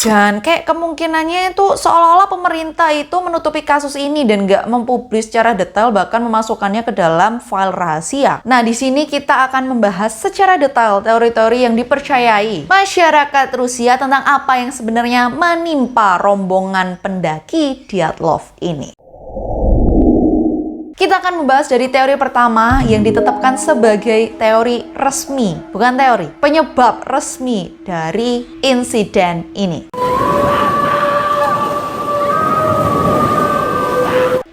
Dan kayak kemungkinannya itu seolah-olah pemerintah itu menutupi kasus ini dan nggak mempublis secara detail, bahkan memasukkannya ke dalam file rahasia. Nah, di sini kita akan membahas secara detail teori-teori yang dipercayai masyarakat Rusia tentang apa yang sebenarnya menimpa rombongan pendaki Dyatlov ini. Kita akan membahas dari teori pertama yang ditetapkan sebagai teori resmi, bukan teori, penyebab resmi dari insiden ini.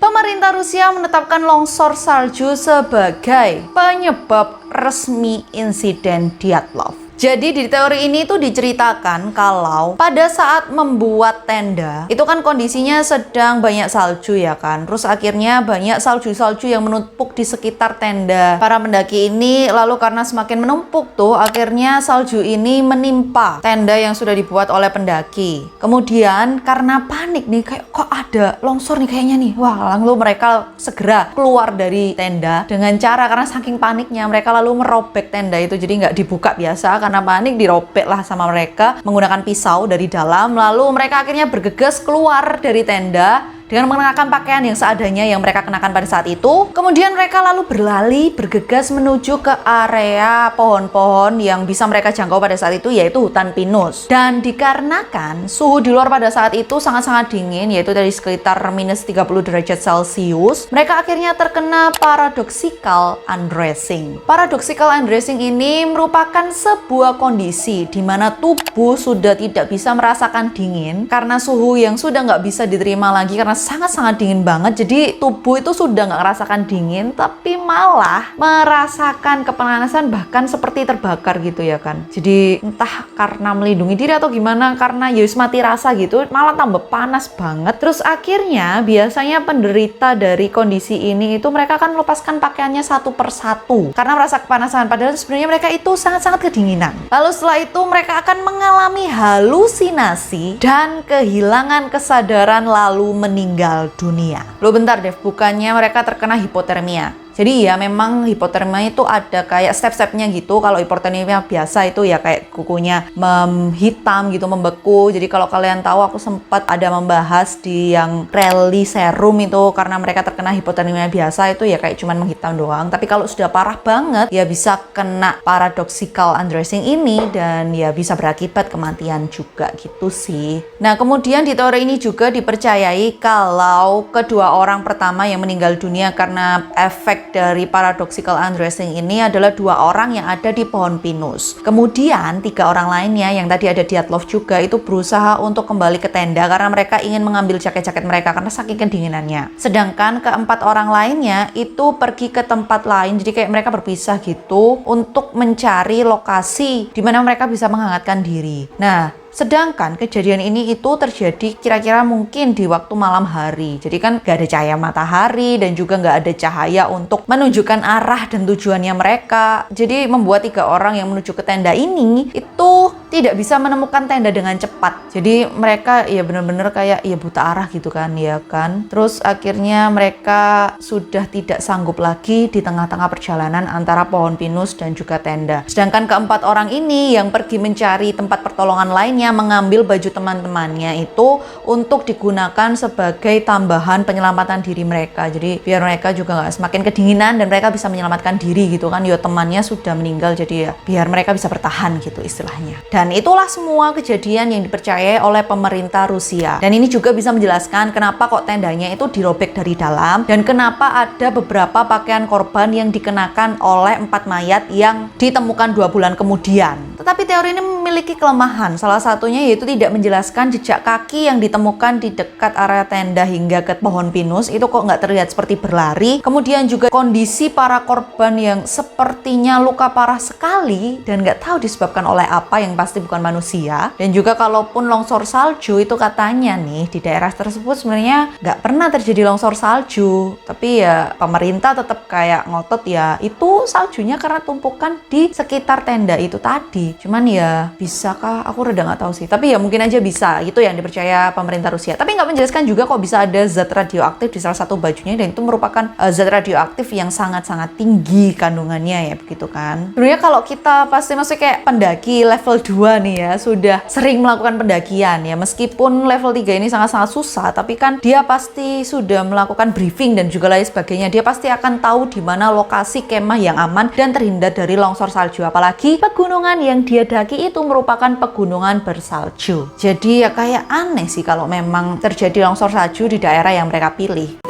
Pemerintah Rusia menetapkan longsor salju sebagai penyebab resmi insiden Dyatlov. Jadi di teori ini tuh diceritakan kalau pada saat membuat tenda itu kan kondisinya sedang banyak salju ya kan. Terus akhirnya banyak salju-salju yang menumpuk di sekitar tenda para pendaki ini. Lalu karena semakin menumpuk tuh akhirnya salju ini menimpa tenda yang sudah dibuat oleh pendaki. Kemudian karena panik nih, kayak kok ada longsor nih kayaknya nih. Wah, lalu mereka segera keluar dari tenda dengan cara, karena saking paniknya mereka lalu merobek tenda itu. Jadi nggak dibuka biasa, karena panik dirobek lah sama mereka menggunakan pisau dari dalam. Lalu mereka akhirnya bergegas keluar dari tenda dengan mengenakan pakaian yang seadanya yang mereka kenakan pada saat itu. Kemudian mereka lalu berlari bergegas menuju ke area pohon-pohon yang bisa mereka jangkau pada saat itu, yaitu hutan pinus. Dan dikarenakan suhu di luar pada saat itu sangat-sangat dingin, yaitu dari sekitar minus 30 derajat Celcius, mereka akhirnya terkena paradoxical undressing. Paradoxical undressing ini merupakan sebuah kondisi di mana tubuh sudah tidak bisa merasakan dingin karena suhu yang sudah nggak bisa diterima lagi karena sangat-sangat dingin banget. Jadi tubuh itu sudah nggak merasakan dingin, tapi malah merasakan kepanasan, bahkan seperti terbakar gitu ya kan. Jadi entah karena melindungi diri atau gimana, karena ya mati rasa gitu, malah tambah panas banget. Terus akhirnya biasanya penderita dari kondisi ini itu mereka akan melepaskan pakaiannya satu persatu karena merasa kepanasan, padahal sebenarnya mereka itu sangat-sangat kedinginan. Lalu setelah itu mereka akan mengalami halusinasi dan kehilangan kesadaran lalu meninggal dunia. Loh bentar deh, bukannya mereka terkena hipotermia? Jadi ya memang hipotermia itu ada kayak step-stepnya gitu. Kalau hipotermia biasa itu ya kayak kukunya menghitam gitu, membeku. Jadi kalau kalian tahu, aku sempat ada membahas di yang rally serum itu, karena mereka terkena hipotermia biasa itu ya kayak cuman menghitam doang. Tapi kalau sudah parah banget ya bisa kena paradoxical undressing ini dan ya bisa berakibat kematian juga gitu sih. Nah, kemudian di teori ini juga dipercayai kalau kedua orang pertama yang meninggal dunia karena efek dari paradoxical undressing ini adalah dua orang yang ada di pohon pinus. Kemudian tiga orang lainnya yang tadi ada Dyatlov juga itu berusaha untuk kembali ke tenda karena mereka ingin mengambil jaket-jaket mereka karena saking kedinginannya. Sedangkan keempat orang lainnya itu pergi ke tempat lain, jadi kayak mereka berpisah gitu untuk mencari lokasi di mana mereka bisa menghangatkan diri. Nah, sedangkan kejadian ini itu terjadi kira-kira mungkin di waktu malam hari. Jadi kan gak ada cahaya matahari dan juga gak ada cahaya untuk menunjukkan arah dan tujuannya mereka. Jadi membuat tiga orang yang menuju ke tenda ini itu tidak bisa menemukan tenda dengan cepat. Jadi mereka ya benar-benar kayak ya buta arah gitu kan ya kan. Terus akhirnya mereka sudah tidak sanggup lagi di tengah-tengah perjalanan antara pohon pinus dan juga tenda. Sedangkan keempat orang ini yang pergi mencari tempat pertolongan lainnya mengambil baju teman-temannya itu untuk digunakan sebagai tambahan penyelamatan diri mereka. Jadi biar mereka juga nggak semakin kedinginan dan mereka bisa menyelamatkan diri gitu kan. Ya temannya sudah meninggal, jadi ya biar mereka bisa bertahan gitu istilahnya. Dan itulah semua kejadian yang dipercayai oleh pemerintah Rusia. Dan ini juga bisa menjelaskan kenapa kok tendanya itu dirobek dari dalam dan kenapa ada beberapa pakaian korban yang dikenakan oleh 4 mayat yang ditemukan 2 bulan kemudian. Tetapi teori ini memiliki kelemahan. Salah satunya yaitu tidak menjelaskan jejak kaki yang ditemukan di dekat area tenda hingga ke pohon pinus itu kok nggak terlihat seperti berlari. Kemudian juga kondisi para korban yang sepertinya luka parah sekali dan nggak tahu disebabkan oleh apa, yang pasti bukan manusia. Dan juga kalaupun longsor salju itu katanya nih di daerah tersebut sebenarnya nggak pernah terjadi longsor salju. Tapi ya pemerintah tetap kayak ngotot ya itu saljunya karena tumpukan di sekitar tenda itu tadi. Cuman ya bisakah, aku rada nggak nggak tahu sih. Tapi ya mungkin aja bisa, itu yang dipercaya pemerintah Rusia. Tapi nggak menjelaskan juga kok bisa ada zat radioaktif di salah satu bajunya, dan itu merupakan zat radioaktif yang sangat-sangat tinggi kandungannya ya, begitu kan. Sebenarnya kalau kita pasti maksudnya kayak pendaki level 2 nih ya, sudah sering melakukan pendakian ya, meskipun level 3 ini sangat-sangat susah, tapi kan dia pasti sudah melakukan briefing dan juga lain sebagainya. Dia pasti akan tahu di mana lokasi kemah yang aman dan terhindar dari longsor salju. Apalagi pegunungan yang dia daki itu merupakan pegunungan bersalju. Jadi ya kayak aneh sih kalau memang terjadi longsor salju di daerah yang mereka pilih.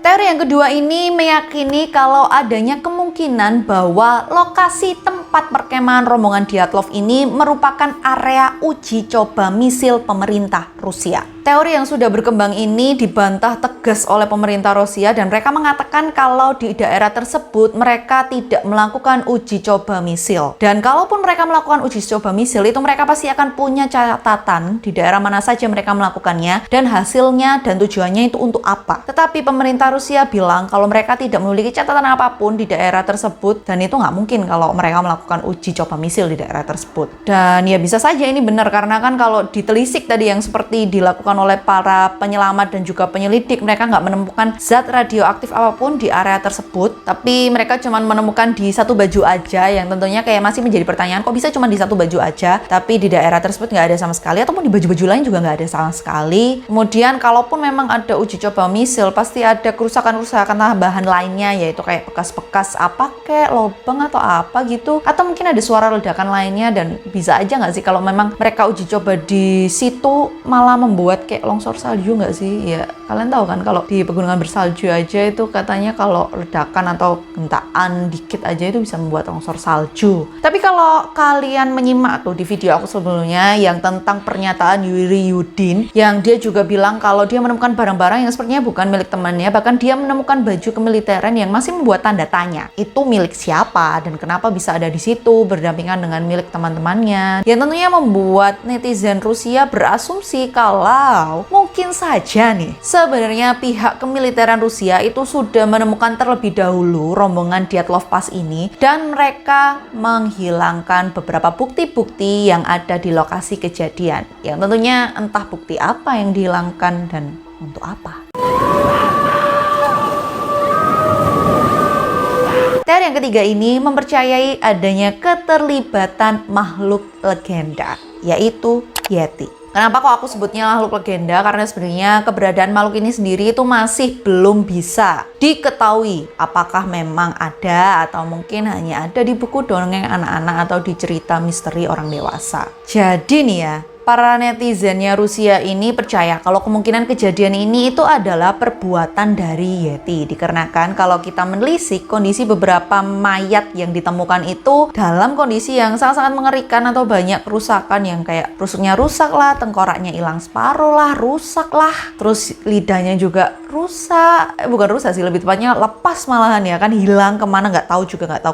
Teori yang kedua ini meyakini kalau adanya kemungkinan bahwa lokasi tempat perkemahan rombongan Dyatlov ini merupakan area uji coba misil pemerintah Rusia. Teori yang sudah berkembang ini dibantah tegas oleh pemerintah Rusia, dan mereka mengatakan kalau di daerah tersebut mereka tidak melakukan uji coba misil. Dan kalaupun mereka melakukan uji coba misil, itu mereka pasti akan punya catatan di daerah mana saja mereka melakukannya, dan hasilnya dan tujuannya itu untuk apa. Tetapi pemerintah Rusia bilang kalau mereka tidak memiliki catatan apapun di daerah tersebut, dan itu nggak mungkin kalau mereka melakukan uji coba misil di daerah tersebut. Dan ya bisa saja ini benar, karena kan kalau ditelisik tadi yang seperti dilakukan oleh para penyelamat dan juga penyelidik, mereka nggak menemukan zat radioaktif apapun di area tersebut, tapi mereka cuma menemukan di satu baju aja, yang tentunya kayak masih menjadi pertanyaan, kok bisa cuma di satu baju aja, tapi di daerah tersebut nggak ada sama sekali, ataupun di baju-baju lain juga nggak ada sama sekali. Kemudian kalaupun memang ada uji coba misil, pasti ada kerusakan-kerusakan tambahan lainnya, yaitu kayak bekas-bekas apa kayak lubang atau apa gitu, atau mungkin ada suara ledakan lainnya. Dan bisa aja nggak sih kalau memang mereka uji coba di situ malah membuat kayak longsor salju nggak sih? Ya kalian tahu kan kalau di pegunungan bersalju aja itu katanya kalau ledakan atau gentaan dikit aja itu bisa membuat longsor salju. Tapi kalau kalian menyimak tuh di video aku sebelumnya yang tentang pernyataan Yuri Yudin, yang dia juga bilang kalau dia menemukan barang-barang yang sepertinya bukan milik temannya, bahkan dia menemukan baju kemiliteran yang masih membuat tanda tanya, itu milik siapa dan kenapa bisa ada di situ berdampingan dengan milik teman-temannya, yang tentunya membuat netizen Rusia berasumsi kalau mungkin saja nih sebenarnya pihak kemiliteran Rusia itu sudah menemukan terlebih dahulu rombongan Dyatlov Pass ini, dan mereka menghilangkan beberapa bukti-bukti yang ada di lokasi kejadian, yang tentunya entah bukti apa yang dihilangkan dan untuk apa. Teori yang ketiga ini mempercayai adanya keterlibatan makhluk legenda, yaitu Yeti. Kenapa kok aku sebutnya makhluk legenda? Karena sebenarnya keberadaan makhluk ini sendiri itu masih belum bisa diketahui apakah memang ada atau mungkin hanya ada di buku dongeng anak-anak atau di cerita misteri orang dewasa. Jadi nih ya, para netizennya Rusia ini percaya kalau kemungkinan kejadian ini itu adalah perbuatan dari Yeti. Dikarenakan kalau kita menelisik kondisi beberapa mayat yang ditemukan itu dalam kondisi yang sangat-sangat mengerikan atau banyak kerusakan, yang kayak rusuknya rusak lah, tengkoraknya hilang separuh lah, rusak lah, terus lidahnya juga rusak, bukan rusak sih, lebih tepatnya lepas malahan ya kan, hilang kemana nggak tahu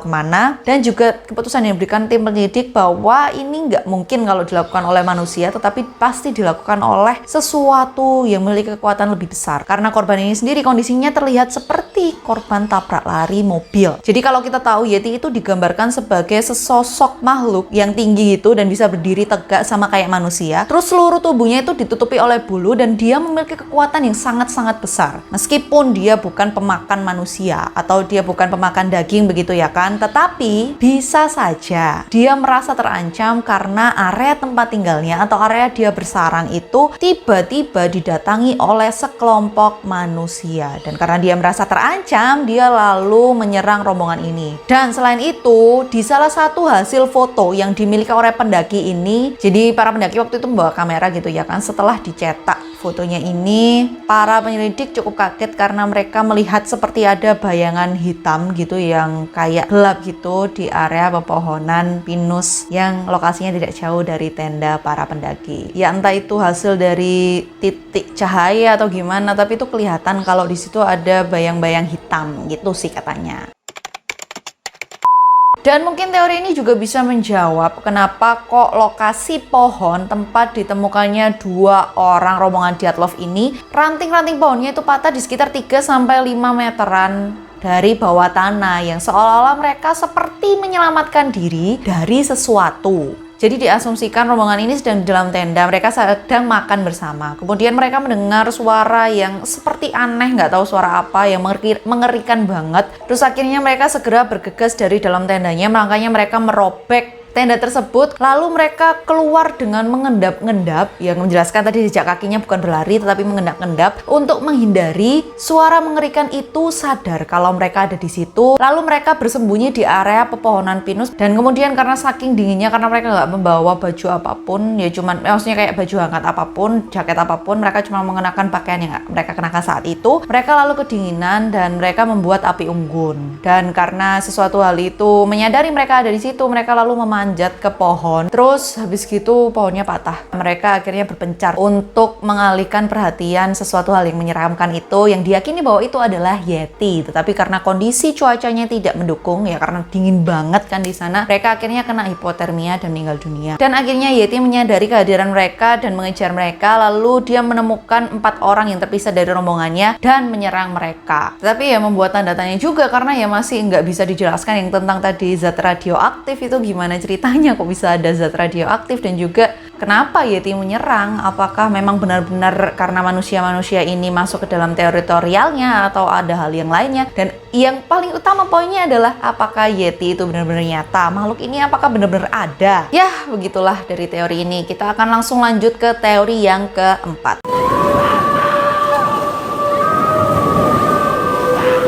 kemana. Dan juga keputusan yang diberikan tim penyidik bahwa ini nggak mungkin kalau dilakukan oleh manusia, tetapi pasti dilakukan oleh sesuatu yang memiliki kekuatan lebih besar, karena korban ini sendiri kondisinya terlihat seperti korban tabrak lari mobil. Jadi kalau kita tahu Yeti itu digambarkan sebagai sesosok makhluk yang tinggi itu dan bisa berdiri tegak sama kayak manusia, terus seluruh tubuhnya itu ditutupi oleh bulu, dan dia memiliki kekuatan yang sangat-sangat besar. Meskipun dia bukan pemakan manusia atau dia bukan pemakan daging begitu ya kan, tetapi bisa saja dia merasa terancam karena area tempat tinggalnya atau area dia bersarang itu tiba-tiba didatangi oleh sekelompok manusia, dan karena dia merasa terancam, dia lalu menyerang rombongan ini. Dan selain itu, di salah satu hasil foto yang dimiliki oleh pendaki ini, jadi para pendaki waktu itu membawa kamera gitu ya kan, setelah dicetak fotonya ini, para penyelidik cukup kaget karena mereka melihat seperti ada bayangan hitam gitu yang kayak gelap gitu di area pepohonan pinus yang lokasinya tidak jauh dari tenda para pendaki. Ya entah itu hasil dari titik cahaya atau gimana, tapi itu kelihatan kalau di situ ada bayang-bayang hitam gitu sih katanya. Dan mungkin teori ini juga bisa menjawab kenapa kok lokasi pohon tempat ditemukannya 2 orang rombongan Dyatlov ini, ranting-ranting pohonnya itu patah di sekitar 3-5 meteran dari bawah tanah yang seolah-olah mereka seperti menyelamatkan diri dari sesuatu. Jadi diasumsikan rombongan ini sedang di dalam tenda, mereka sedang makan bersama. Kemudian mereka mendengar suara yang seperti aneh, nggak tahu suara apa, yang mengerikan banget. Terus akhirnya mereka segera bergegas dari dalam tendanya, makanya mereka merobek tenda tersebut, lalu mereka keluar dengan mengendap-endap, yang menjelaskan tadi jejak kakinya bukan berlari tetapi mengendap-endap untuk menghindari suara mengerikan itu sadar kalau mereka ada di situ. Lalu mereka bersembunyi di area pepohonan pinus, dan kemudian karena saking dinginnya, karena mereka nggak membawa baju apapun, ya cuman maksudnya kayak baju hangat apapun, jaket apapun, mereka cuma mengenakan pakaian yang mereka kenakan saat itu. Mereka lalu kedinginan dan mereka membuat api unggun. Dan karena sesuatu hal itu menyadari mereka ada di situ, mereka lalu memanjat ke pohon. Terus habis gitu pohonnya patah. Mereka akhirnya berpencar untuk mengalihkan perhatian sesuatu hal yang menyeramkan itu, yang diyakini bahwa itu adalah Yeti. Tetapi karena kondisi cuacanya tidak mendukung, ya karena dingin banget kan di sana, mereka akhirnya kena hipotermia dan meninggal dunia. Dan akhirnya Yeti menyadari kehadiran mereka dan mengejar mereka. Lalu dia menemukan 4 orang yang terpisah dari rombongannya dan menyerang mereka. Tetapi ya membuat tanda tanya juga, karena ya masih nggak bisa dijelaskan yang tentang tadi zat radioaktif itu gimana ceritanya, kok bisa ada zat radioaktif, dan juga kenapa Yeti menyerang. Apakah memang benar-benar karena manusia-manusia ini masuk ke dalam teritorialnya, atau ada hal yang lainnya? Dan yang paling utama poinnya adalah apakah Yeti itu benar-benar nyata, makhluk ini apakah benar-benar ada. Ya begitulah dari teori ini. Kita akan langsung lanjut ke teori yang keempat.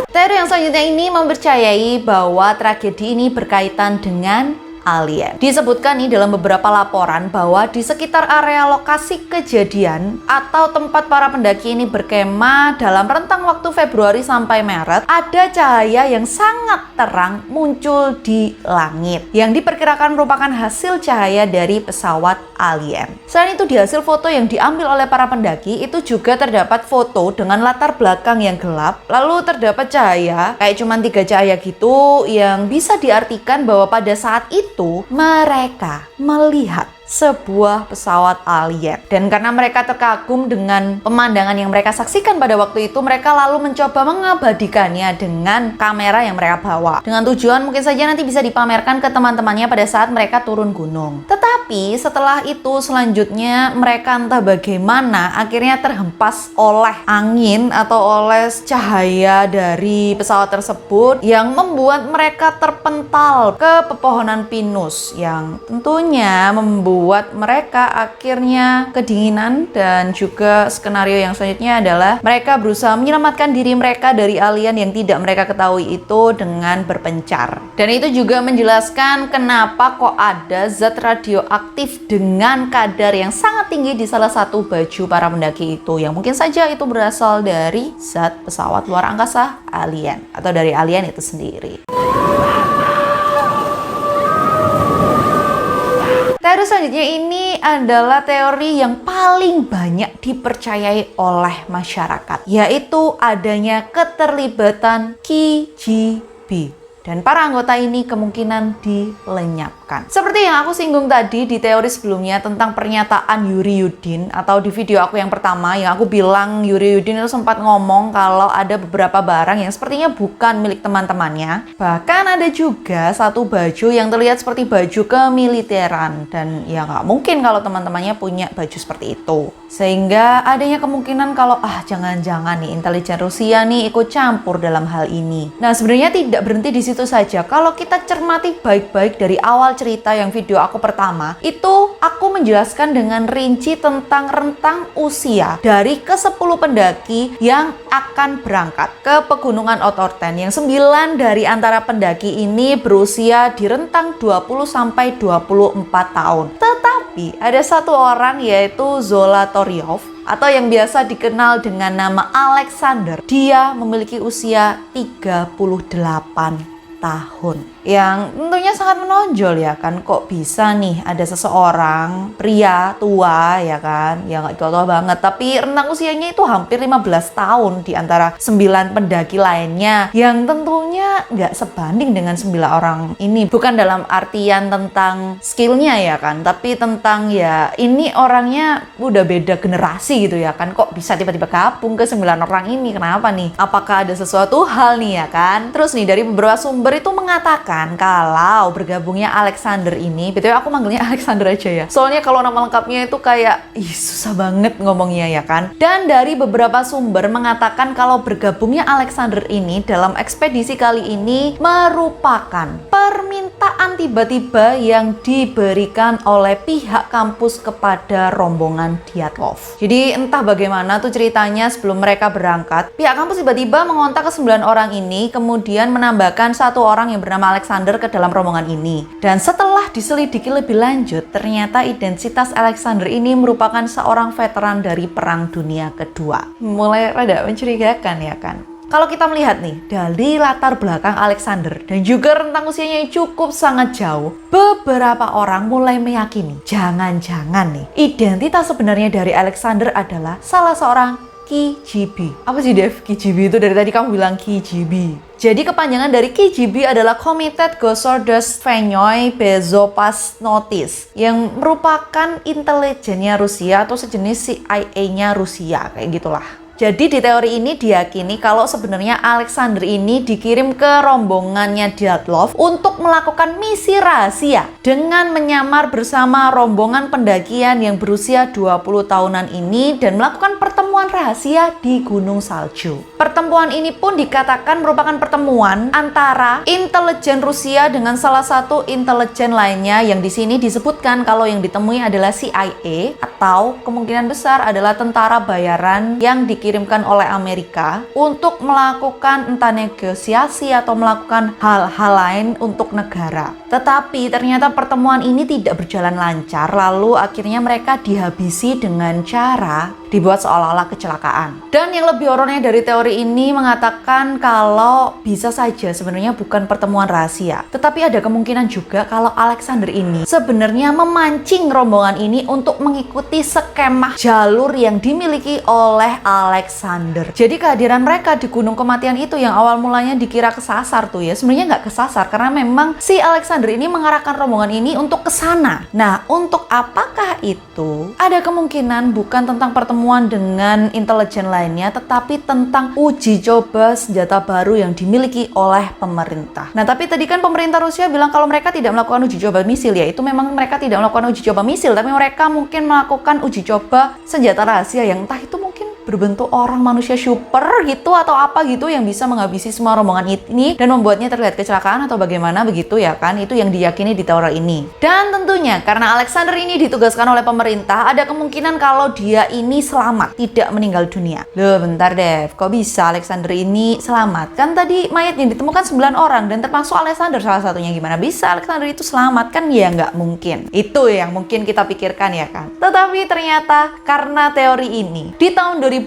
Teori yang selanjutnya ini mempercayai bahwa tragedi ini berkaitan dengan alien. Disebutkan nih dalam beberapa laporan bahwa di sekitar area lokasi kejadian atau tempat para pendaki ini berkemah dalam rentang waktu Februari sampai Maret, ada cahaya yang sangat terang muncul di langit yang diperkirakan merupakan hasil cahaya dari pesawat alien. Selain itu, di hasil foto yang diambil oleh para pendaki itu juga terdapat foto dengan latar belakang yang gelap, lalu terdapat cahaya kayak cuman 3 cahaya gitu, yang bisa diartikan bahwa pada saat itu mereka melihat sebuah pesawat alien. Dan karena mereka terkagum dengan pemandangan yang mereka saksikan pada waktu itu, mereka lalu mencoba mengabadikannya dengan kamera yang mereka bawa, dengan tujuan mungkin saja nanti bisa dipamerkan ke teman-temannya pada saat mereka turun gunung. Tetapi setelah itu selanjutnya mereka entah bagaimana akhirnya terhempas oleh angin atau oleh cahaya dari pesawat tersebut, yang membuat mereka terpental ke pepohonan pinus, yang tentunya membuat mereka akhirnya kedinginan. Dan juga skenario yang selanjutnya adalah mereka berusaha menyelamatkan diri mereka dari alien yang tidak mereka ketahui itu dengan berpencar. Dan itu juga menjelaskan kenapa kok ada zat radioaktif dengan kadar yang sangat tinggi di salah satu baju para pendaki itu, yang mungkin saja itu berasal dari zat pesawat luar angkasa alien atau dari alien itu sendiri. Teori selanjutnya ini adalah teori yang paling banyak dipercayai oleh masyarakat, yaitu adanya keterlibatan KGB. Dan para anggota ini kemungkinan dilenyapkan. Seperti yang aku singgung tadi di teori sebelumnya tentang pernyataan Yuri Yudin, atau di video aku yang pertama yang aku bilang Yuri Yudin itu sempat ngomong kalau ada beberapa barang yang sepertinya bukan milik teman-temannya. Bahkan ada juga satu baju yang terlihat seperti baju kemiliteran, dan ya nggak mungkin kalau teman-temannya punya baju seperti itu. Sehingga adanya kemungkinan kalau jangan-jangan nih intelijen Rusia nih ikut campur dalam hal ini. Nah, sebenarnya tidak berhenti di situ saja. Kalau kita cermati baik-baik dari awal cerita yang video aku pertama, itu aku menjelaskan dengan rinci tentang rentang usia dari ke-10 pendaki yang akan berangkat ke pegunungan Otorten, yang 9 dari antara pendaki ini berusia di rentang 20 sampai 24 tahun. Tetapi ada satu orang, yaitu Zolotaryov, atau yang biasa dikenal dengan nama Alexander. Dia memiliki usia 38 tahun. Yang tentunya sangat menonjol ya kan, kok bisa nih ada seseorang pria tua ya kan, ya nggak tua-tua banget, tapi rentang usianya itu hampir 15 tahun di antara 9 pendaki lainnya, yang tentunya nggak sebanding dengan 9 orang ini. Bukan dalam artian tentang skillnya ya kan, tapi tentang ya ini orangnya udah beda generasi gitu ya kan, kok bisa tiba-tiba gabung ke 9 orang ini, kenapa nih? Apakah ada sesuatu hal nih ya kan? Terus nih dari beberapa sumber itu mengatakan kalau bergabungnya Alexander ini, BTW aku manggilnya Alexander aja ya, soalnya kalau nama lengkapnya itu kayak susah banget ngomongnya ya kan. Dan dari beberapa sumber mengatakan kalau bergabungnya Alexander ini dalam ekspedisi kali ini merupakan permintaan tiba-tiba yang diberikan oleh pihak kampus kepada rombongan Dyatlov. Jadi entah bagaimana tuh ceritanya, sebelum mereka berangkat, pihak kampus tiba-tiba mengontak ke 9 orang ini, kemudian menambahkan 1 orang yang bernama Alexander ke dalam rombongan ini. Dan setelah diselidiki lebih lanjut, ternyata identitas Alexander ini merupakan seorang veteran dari Perang Dunia Kedua. Mulai rada mencurigakan ya kan. Kalau kita melihat nih dari latar belakang Alexander dan juga rentang usianya yang cukup sangat jauh, beberapa orang mulai meyakini jangan-jangan nih identitas sebenarnya dari Alexander adalah salah seorang KGB. Apa sih Dev? KGB itu dari tadi kamu bilang KGB. Jadi kepanjangan dari KGB adalah Komitet Gosudovstvennoy Bezopasnotis, yang merupakan intelijennya Rusia atau sejenis CIA-nya Rusia, kayak gitulah. Jadi di teori ini diyakini kalau sebenarnya Alexander ini dikirim ke rombongannya Dyatlov untuk melakukan misi rahasia dengan menyamar bersama rombongan pendakian yang berusia 20 tahunan ini dan melakukan pertemuan rahasia di Gunung Salju. Pertemuan ini pun dikatakan merupakan pertemuan antara intelijen Rusia dengan salah satu intelijen lainnya, yang di sini disebutkan kalau yang ditemui adalah CIA atau kemungkinan besar adalah tentara bayaran yang dikirimkan oleh Amerika untuk melakukan entah negosiasi atau melakukan hal-hal lain untuk negara. Tetapi ternyata pertemuan ini tidak berjalan lancar, lalu akhirnya mereka dihabisi dengan cara dibuat seolah-olah kecelakaan. Dan yang lebih horornya dari teori ini mengatakan kalau bisa saja sebenarnya bukan pertemuan rahasia, tetapi ada kemungkinan juga kalau Alexander ini sebenarnya memancing rombongan ini untuk mengikuti skema jalur yang dimiliki oleh Alexander. Jadi kehadiran mereka di Gunung Kematian itu yang awal mulanya dikira kesasar tuh ya, sebenarnya nggak kesasar karena memang si Alexander ini mengarahkan rombongan ini untuk ke sana. Nah, untuk apakah itu? Ada kemungkinan bukan tentang pertemuan dengan intelijen lainnya, tetapi tentang uji coba senjata baru yang dimiliki oleh pemerintah. Nah, tapi tadi kan pemerintah Rusia bilang kalau mereka tidak melakukan uji coba misil, ya itu memang mereka tidak melakukan uji coba misil, tapi mereka mungkin melakukan uji coba senjata rahasia yang entah itu mungkin berbentuk orang manusia super gitu atau apa gitu yang bisa menghabisi semua rombongan ini dan membuatnya terlihat kecelakaan atau bagaimana begitu ya kan, itu yang diyakini di teori ini. Dan tentunya karena Alexander ini ditugaskan oleh pemerintah, ada kemungkinan kalau dia ini selamat, tidak meninggal dunia. Loh bentar Dev, kok bisa Alexander ini selamat? Kan tadi mayatnya ditemukan 9 orang dan termasuk Alexander salah satunya, gimana bisa Alexander itu selamat? Kan ya nggak mungkin. Itu yang mungkin kita pikirkan ya kan. Tetapi ternyata karena teori ini di tahun 2018,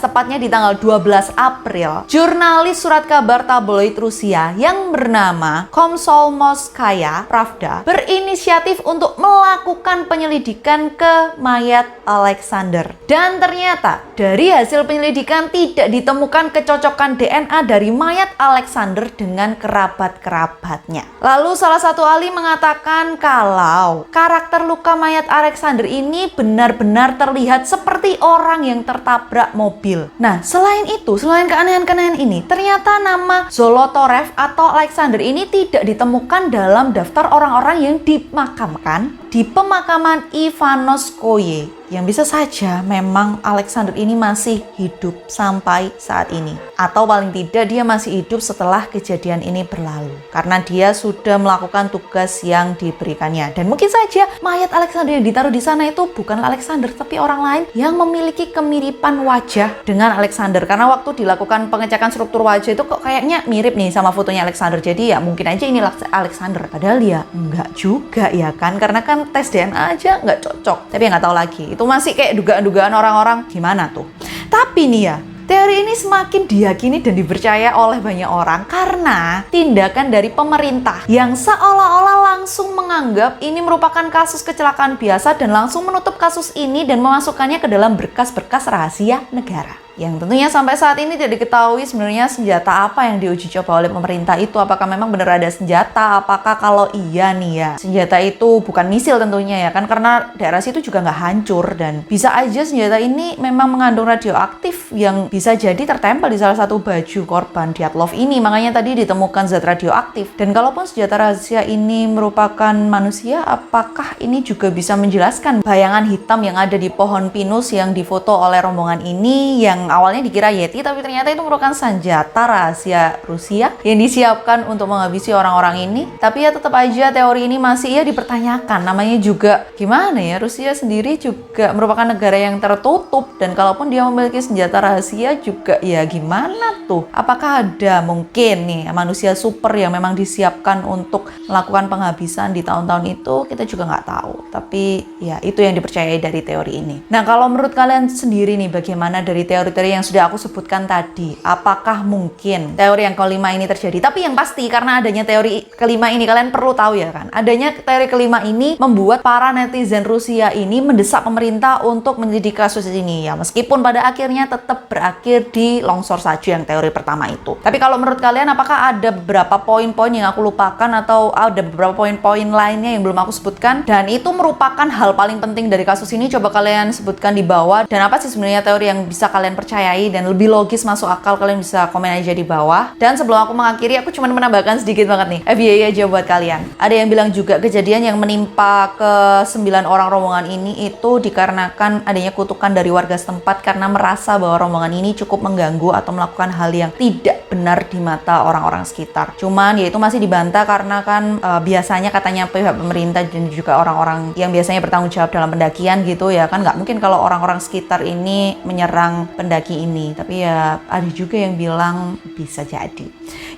tepatnya di tanggal 12 April, jurnalis surat kabar tabloid Rusia yang bernama Komsomolskaya Pravda berinisiatif untuk melakukan penyelidikan ke mayat Alexander. Dan ternyata dari hasil penyelidikan tidak ditemukan kecocokan DNA dari mayat Alexander dengan kerabat-kerabatnya. Lalu salah satu ahli mengatakan kalau karakter luka mayat Alexander ini benar-benar terlihat seperti orang yang tertabrak mobil. Nah, selain itu, selain keanehan-keanehan ini, ternyata nama Zolotorev atau Alexander ini tidak ditemukan dalam daftar orang-orang yang dimakamkan di pemakaman Ivanoskoye, yang bisa saja memang Alexander ini masih hidup sampai saat ini, atau paling tidak dia masih hidup setelah kejadian ini berlalu karena dia sudah melakukan tugas yang diberikannya. Dan mungkin saja mayat Alexander yang ditaruh di sana itu bukan Alexander tapi orang lain yang memiliki kemiripan wajah dengan Alexander, karena waktu dilakukan pengecekan struktur wajah itu kok kayaknya mirip nih sama fotonya Alexander, jadi ya mungkin aja ini Alexander, padahal ya enggak juga ya kan, karena kan tes DNA aja nggak cocok. Tapi nggak tahu lagi, itu masih kayak dugaan-dugaan orang-orang gimana tuh. Tapi nih ya, Teori ini semakin diyakini dan dipercaya oleh banyak orang karena tindakan dari pemerintah yang seolah-olah langsung menganggap ini merupakan kasus kecelakaan biasa dan langsung menutup kasus ini dan memasukkannya ke dalam berkas-berkas rahasia negara. Yang tentunya sampai saat ini tidak diketahui sebenarnya senjata apa yang diuji coba oleh pemerintah itu. Apakah memang benar ada senjata? Apakah kalau iya nih ya, senjata itu bukan misil tentunya ya kan, karena daerah situ juga nggak hancur, dan bisa aja senjata ini memang mengandung radioaktif yang bisa jadi tertempel di salah satu baju korban Dyatlov ini. Makanya tadi ditemukan zat radioaktif. Dan kalaupun senjata rahasia ini merupakan manusia, apakah ini juga bisa menjelaskan bayangan hitam yang ada di pohon pinus yang difoto oleh rombongan ini, yang awalnya dikira Yeti tapi ternyata itu merupakan senjata rahasia Rusia yang disiapkan untuk menghabisi orang-orang ini. Tapi ya tetap aja teori ini masih ya dipertanyakan. Namanya juga gimana ya, Rusia sendiri juga merupakan negara yang tertutup, dan kalaupun dia memiliki senjata rahasia juga ya gimana tuh? Apakah ada mungkin nih manusia super yang memang disiapkan untuk melakukan penghabisan di tahun-tahun itu? Kita juga nggak tahu. Tapi ya itu yang dipercayai dari teori ini. Nah, kalau menurut kalian sendiri nih, bagaimana dari teori yang sudah aku sebutkan tadi? Apakah mungkin teori yang kelima ini terjadi? Tapi yang pasti karena adanya teori kelima ini, kalian perlu tahu ya kan, adanya teori kelima ini membuat para netizen Rusia ini mendesak pemerintah untuk menyelidiki kasus ini ya, meskipun pada akhirnya tetap berakhir di longsor salju yang teori pertama itu. Tapi kalau menurut kalian, apakah ada beberapa poin-poin yang aku lupakan atau ada beberapa poin-poin lainnya yang belum aku sebutkan dan itu merupakan hal paling penting dari kasus ini? Coba kalian sebutkan di bawah. Dan apa sih sebenarnya teori yang bisa kalian percayai dan lebih logis masuk akal? Kalian bisa komen aja di bawah. Dan sebelum aku mengakhiri, aku cuma menambahkan sedikit banget nih FYI aja buat kalian. Ada yang bilang juga kejadian yang menimpa ke 9 orang rombongan ini itu dikarenakan adanya kutukan dari warga setempat karena merasa bahwa rombongan ini cukup mengganggu atau melakukan hal yang tidak benar di mata orang-orang sekitar. Cuman ya itu masih dibantah karena kan biasanya katanya pihak pemerintah dan juga orang-orang yang biasanya bertanggung jawab dalam pendakian gitu ya kan, nggak mungkin kalau orang-orang sekitar ini menyerang pendaki ini. Tapi ya ada juga yang bilang bisa jadi.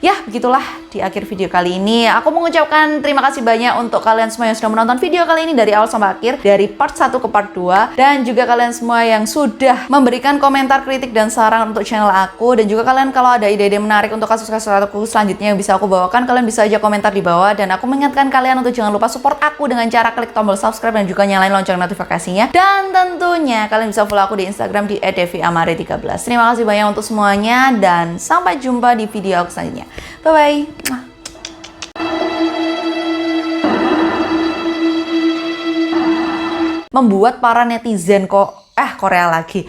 Ya begitulah di akhir video kali ini. Aku mengucapkan terima kasih banyak untuk kalian semua yang sudah menonton video kali ini dari awal sampai akhir, dari part 1 ke part 2, dan juga kalian semua yang sudah memberikan komentar, kritik, dan saran untuk channel aku. Dan juga kalian kalau ada ide-ide menarik untuk kasus-kasus aku selanjutnya yang bisa aku bawakan, kalian bisa aja komentar di bawah. Dan aku mengingatkan kalian untuk jangan lupa support aku dengan cara klik tombol subscribe dan juga nyalain lonceng notifikasinya. Dan tentunya kalian bisa follow aku di Instagram di @deviamare13. Terima kasih banyak untuk semuanya dan sampai jumpa di video aku selanjutnya. Bye-bye. Membuat para netizen Korea lagi.